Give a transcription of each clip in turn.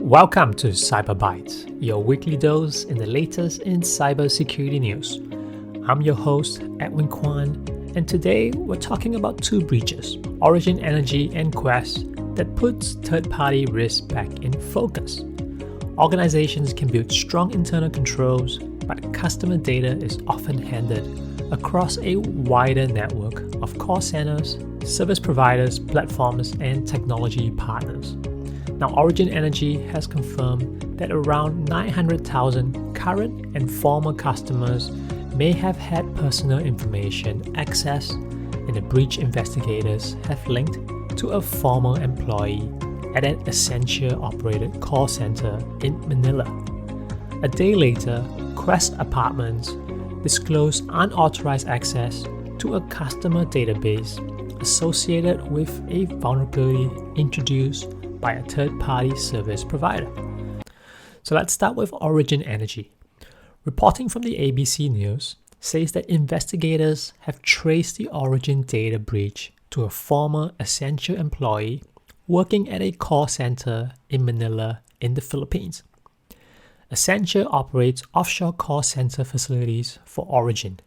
Welcome to Cyber Bytes, your weekly dose in the latest in cybersecurity news. I'm your host, Edwin Kwan, and today we're talking about two breaches, Origin Energy and Quest, that puts third-party risk back in focus. Organizations can build strong internal controls, but customer data is often handed across a wider network of call centers, service providers, platforms, and technology partners. Now, Origin Energy has confirmed that around 900,000 current and former customers may have had personal information accessed, and the breach investigators have linked to a former employee at an Accenture-operated call center in Manila. A day later, Quest Apartments disclosed unauthorized access to a customer database associated with a vulnerability introduced by a third-party service provider. So let's start with Origin Energy. Reporting from the ABC News says that investigators have traced the Origin data breach to a former Accenture employee working at a call center in Manila in the Philippines. Accenture operates offshore call center facilities for Origin,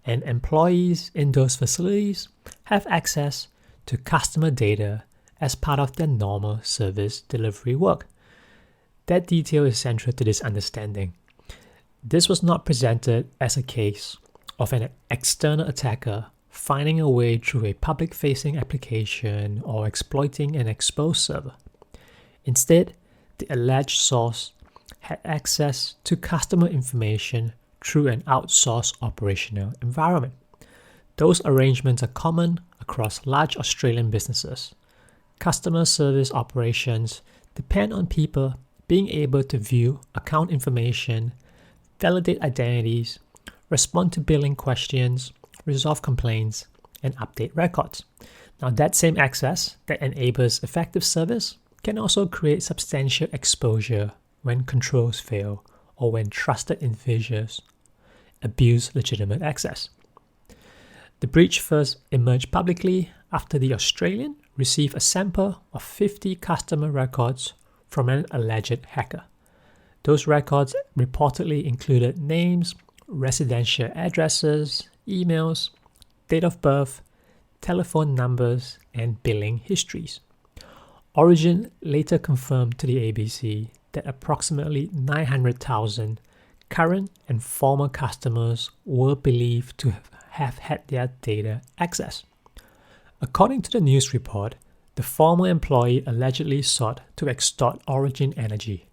and employees in those facilities have access to customer data as part of their normal service delivery work. That detail is central to this understanding. This was not presented as a case of an external attacker finding a way through a public-facing application or exploiting an exposed server. Instead, the alleged source had access to customer information through an outsourced operational environment. Those arrangements are common across large Australian businesses. Customer service operations depend on people being able to view account information, validate identities, respond to billing questions, resolve complaints, and update records. Now, that same access that enables effective service can also create substantial exposure when controls fail or when trusted individuals abuse legitimate access. The breach first emerged publicly after the Australian received a sample of 50 customer records from an alleged hacker. Those records reportedly included names, residential addresses, emails, date of birth, telephone numbers, and billing histories. Origin later confirmed to the ABC that approximately 900,000 current and former customers were believed to have had their data accessed. According to the news report, the former employee allegedly sought to extort Origin Energy,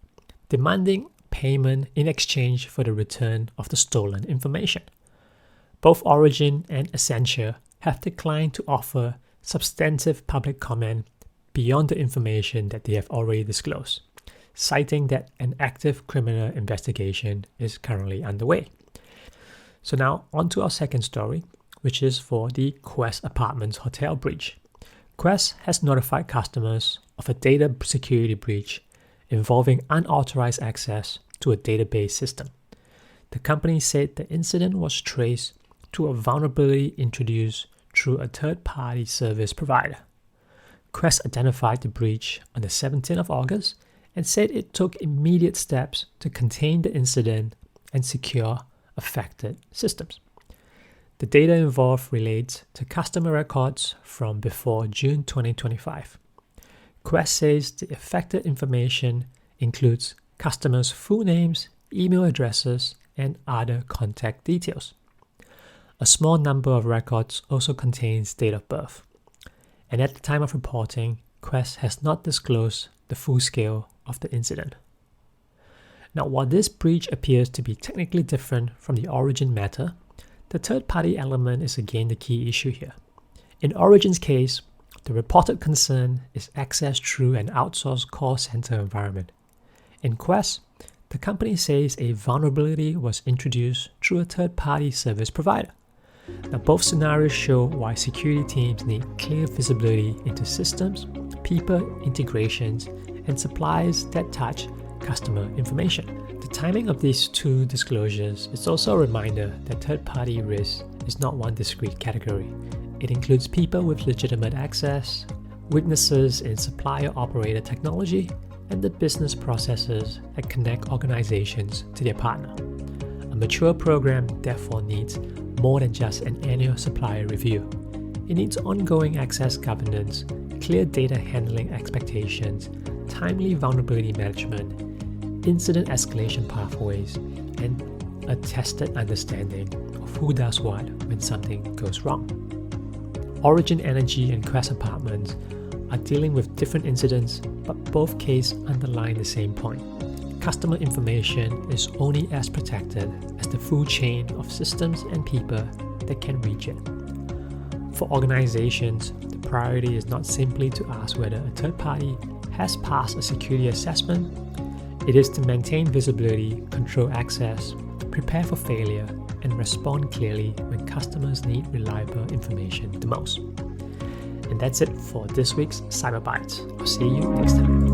demanding payment in exchange for the return of the stolen information. Both Origin and Accenture have declined to offer substantive public comment beyond the information that they have already disclosed, citing that an active criminal investigation is currently underway. So now on to our second story, which is for the Quest Apartments hotel breach. Quest has notified customers of a data security breach involving unauthorized access to a database system. The company said the incident was traced to a vulnerability introduced through a third-party service provider. Quest identified the breach on the 17th of August and said it took immediate steps to contain the incident and secure affected systems. The data involved relates to customer records from before June 2025. Quest says the affected information includes customers' full names, email addresses, and other contact details. A small number of records also contains date of birth. And at the time of reporting, Quest has not disclosed the full scale of the incident. Now, while this breach appears to be technically different from the Origin matter, the third-party element is again the key issue here. In Origin's case, the reported concern is access through an outsourced call center environment. In Quest, the company says a vulnerability was introduced through a third-party service provider. Now, both scenarios show why security teams need clear visibility into systems, people, integrations, and suppliers that touch customer information. The timing of these two disclosures is also a reminder that third-party risk is not one discrete category. It includes people with legitimate access, weaknesses in supplier-operated technology, and the business processes that connect organizations to their partner. A mature program therefore needs more than just an annual supplier review. It needs ongoing access governance, clear data handling expectations, timely vulnerability management, incident escalation pathways, and a tested understanding of who does what when something goes wrong. Origin Energy and Quest Apartments are dealing with different incidents, but both cases underline the same point. Customer information is only as protected as the full chain of systems and people that can reach it. For organizations, the priority is not simply to ask whether a third party has passed a security assessment. It is to maintain visibility, control access, prepare for failure, and respond clearly when customers need reliable information the most. And that's it for this week's Cyber Bytes. I'll see you next time.